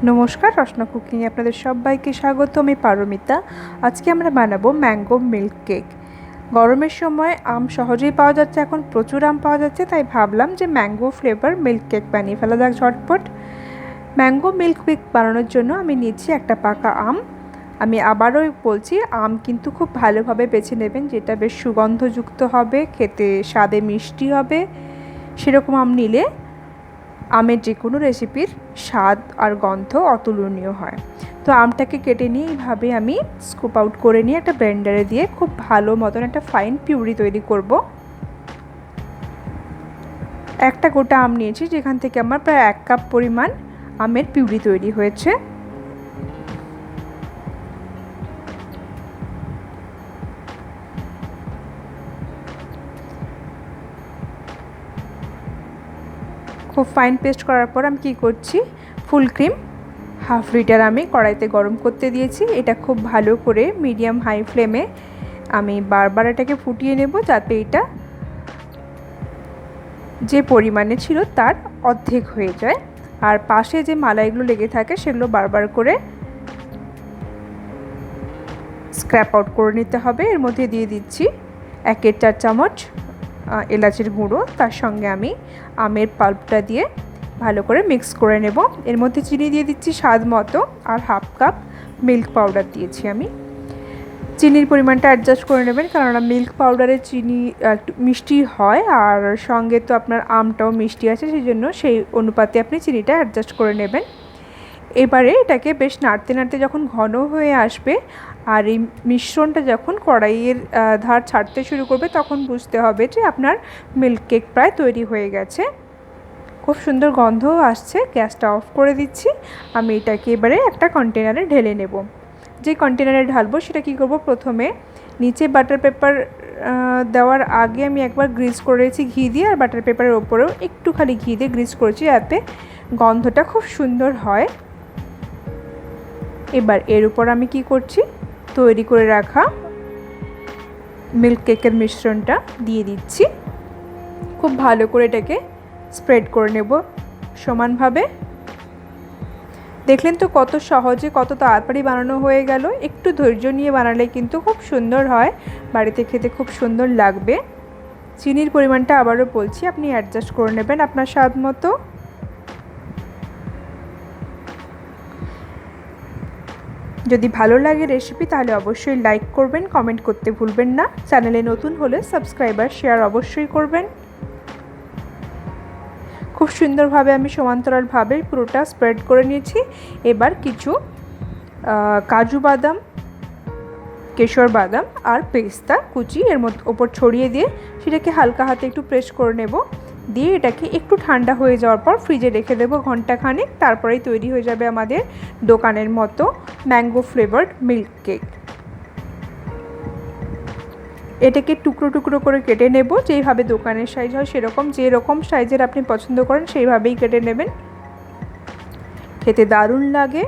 নমস্কার, রসনা কুকিংয়ে আপনাদের সবাইকে স্বাগত। আমি পারমিতা। আজকে আমরা বানাবো ম্যাঙ্গো মিল্ক কেক। গরমের সময় আম সহজেই পাওয়া যাচ্ছে, এখন প্রচুর আম পাওয়া যাচ্ছে, তাই ভাবলাম যে ম্যাঙ্গো ফ্লেভার মিল্ক কেক বানিয়ে ফেলা যাক ঝটপট। ম্যাঙ্গো মিল্ক কেক বানানোর জন্য আমি নিচ্ছি একটা পাকা আম। আমি আবারও বলছি, আম কিন্তু খুব ভালোভাবে বেছে নেবেন, যেটা বেশ সুগন্ধযুক্ত হবে, খেতে স্বাদে মিষ্টি হবে। সেরকম আম নিলে আমের যে কোনো রেসিপির স্বাদ আর গন্ধ অতুলনীয় হয়। তো আমটাকে কেটে নিয়ে এইভাবে আমি স্কুপ আউট করে নিয়ে একটা ব্লেন্ডারে দিয়ে খুব ভালো মতন একটা ফাইন পিউরি তৈরি করব। একটা গোটা আম নিয়েছি, যেখান থেকে আমার প্রায় 1 কাপ পরিমাণ আমের পিউরি তৈরি হয়েছে। খুব ফাইন পেস্ট করার পর আমি কী করছি, ফুল ক্রিম 1/2 লিটার আমি কড়াইতে গরম করতে দিয়েছি। এটা খুব ভালো করে মিডিয়াম হাই ফ্লেমে আমি বারবার এটাকে ফুটিয়ে নেব, যাতে এটা যে পরিমাণে ছিল তার অর্ধেক হয়ে যায়। আর পাশে যে মালাইগুলো লেগে থাকে সেগুলো বারবার করে স্ক্র্যাপ আউট করে নিতে হবে। এর মধ্যে দিয়ে দিচ্ছি 1/4 চামচ এলাচের গুঁড়ো। তার সঙ্গে আমি আমের পাল্পটা দিয়ে ভালো করে মিক্স করে নেব। এর মধ্যে চিনি দিয়ে দিচ্ছি স্বাদ মতো, আর 1/2 কাপ মিল্ক পাউডার দিয়েছি আমি। চিনির পরিমাণটা অ্যাডজাস্ট করে নেবেন, কেননা মিল্ক পাউডারে চিনি একটু মিষ্টি হয়, আর সঙ্গে তো আপনার আমটাও মিষ্টি আছে, সেই জন্য সেই অনুপাতে আপনি চিনিটা অ্যাডজাস্ট করে নেবেন। এবারে এটাকে বেশ নাড়তে নাড়তে যখন ঘন হয়ে আসবে আর এই মিশ্রণটা যখন কড়াইয়ের ধার ছাড়তে শুরু করবে, তখন বুঝতে হবে যে আপনার মিল্ক কেক প্রায় তৈরি হয়ে গেছে। খুব সুন্দর গন্ধও আসছে। গ্যাসটা অফ করে দিচ্ছি। আমি এটাকে এবারে একটা কন্টেনারে ঢেলে নেব। যে কন্টেনারে ঢালবো সেটা কী করব, প্রথমে নিচে বাটার পেপার দেওয়ার আগে আমি একবার গ্রিজ করেছি ঘি দিয়ে, আর বাটার পেপারের ওপরেও একটু খালি ঘি দিয়ে গ্রিজ করেছি, যাতে গন্ধটা খুব সুন্দর হয়। এবার এর উপর আমি কি করছি, তৈরি করে রাখা মিল্ক কেকের মিশ্রণটা দিয়ে দিচ্ছি। খুব ভালো করে এটাকে স্প্রেড করে নেব সমানভাবে। দেখলেন তো কত সহজে, কত তাড়াতাড়ি বানানো হয়ে গেল। একটু ধৈর্য নিয়ে বানালে কিন্তু খুব সুন্দর হয়, বাড়িতে খেতে খুব সুন্দর লাগবে। চিনির পরিমাণটা আবারও বলছি, আপনি অ্যাডজাস্ট করে নেবেন আপনার স্বাদ মতো। যদি ভালো লাগে রেসিপি, তাহলে অবশ্যই লাইক করবেন, কমেন্ট করতে ভুলবেন না। চ্যানেলে নতুন হলে সাবস্ক্রাইবার শেয়ার অবশ্যই করবেন। খুব সুন্দরভাবে আমি সমান্তরালভাবে পুরোটা স্প্রেড করে নিয়েছি। এবার কিছু কাজু বাদাম, কেশর বাদাম আর পেস্তা কুচি এর ওপর ছড়িয়ে দিয়ে সেটাকে হালকা হাতে একটু প্রেস করে নেব। দিয়ে এটাকে একটু ঠান্ডা হয়ে যাওয়ার পর ফ্রিজে রেখে দেবো ঘন্টাখানেক। তারপরেই তৈরি হয়ে যাবে আমাদের দোকানের মতো ম্যাঙ্গো ফ্লেভার্ড মিল্ক কেক। এটাকে টুকরো টুকরো করে কেটে নেব, যেইভাবে দোকানের সাইজ হয় সেরকম, যেরকম সাইজের আপনি পছন্দ করেন সেইভাবেই কেটে নেবেন। খেতে দারুণ লাগে।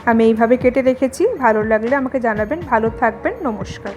আমি এইভাবে কেটে রেখেছি। ভালো লাগলে আমাকে জানাবেন। ভালো থাকবেন। নমস্কার।